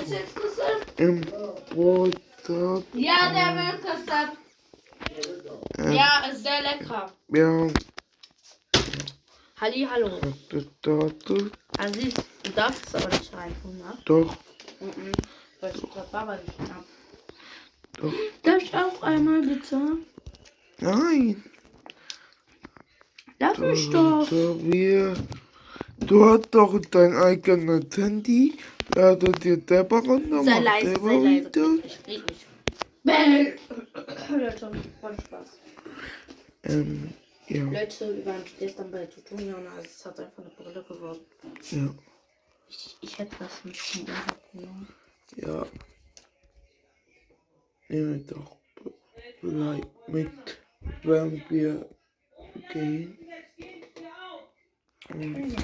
Schlüssel? Im Brot. Ja, der Milchkasten. Ja, ist sehr lecker. Ja. Halli, hallo. Torte. Aziz, du darfst es aber nicht reintun, ne? Doch. Weil ich das Baba nicht hab. Doch. Darf ich auch einmal bitte? Nein. Lass mich doch. Du hast doch dein eigenes Handy. Lade dir selber runter. Sei Mach leise, selber sei leise. Videos. Ich red nicht. Bäh. Leute, voll Spaß. Ja. Leute, wir waren gestern bei Tutonia und es hat einfach eine Brille geworden. Ja. Ich hätte das mit zum Urlaub genommen. Ja. Nehme doch vielleicht mit, wenn wir gehen. Und,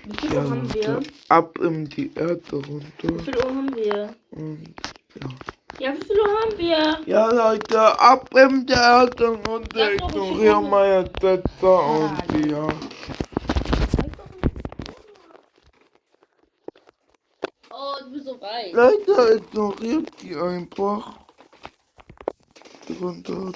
Wie viel Uhr haben wir? Ab in die Erde runter. Wie viel Uhr haben wir? Und ja. Ja, wie viel Uhr haben wir? Ja, Leute, ab in die Erde runter. Sag doch, Ignoriere ich meine Sätze und ja. Oh, du bist so reich. Leute, ignoriert die einfach. Runter.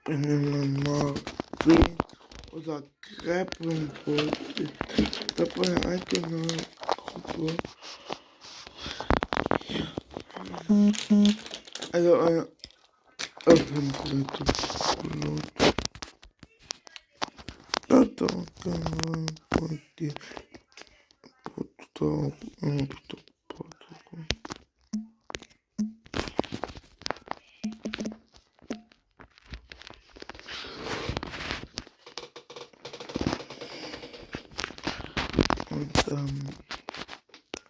Wenn man mal sehen oder Kreppenbrot ist, da bei einer eigenen Gruppe. Also eine öffentliche Gruppe. Da kann die Butter und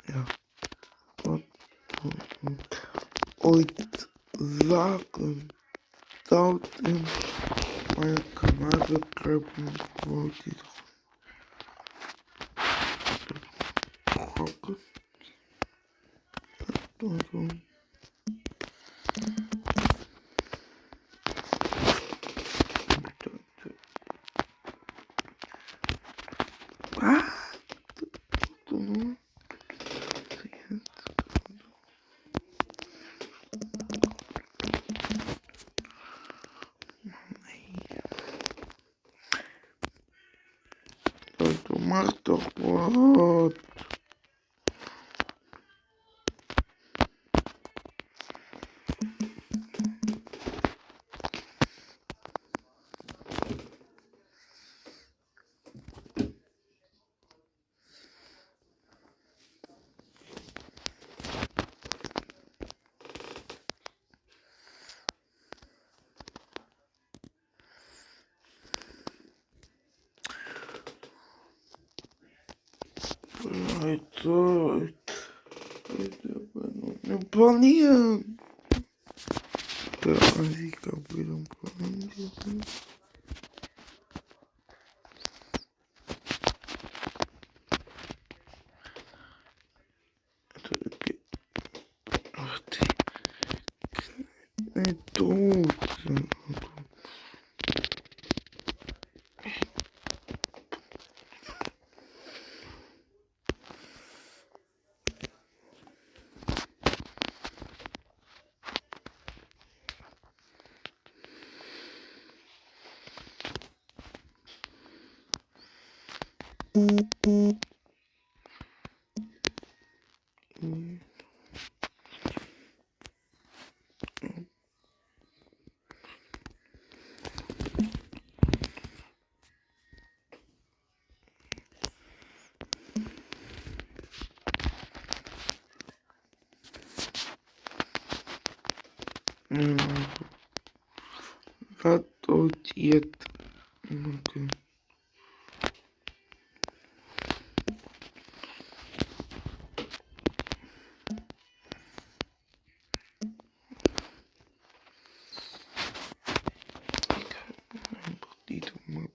ja, und sagen, dort in meiner Kanal begreifen, wo die Rocken und mach doch was. Leute, wir planieren. Der Ansieg wieder planieren. Ach, die nicht tot sind. Adoptiert. Okay. Die Tomate.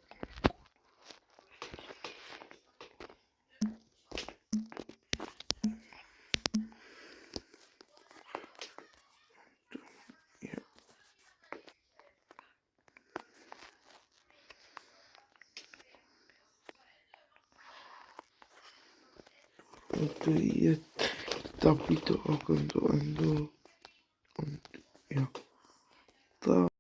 Adoptiert. Da bitte auch und ja. Da.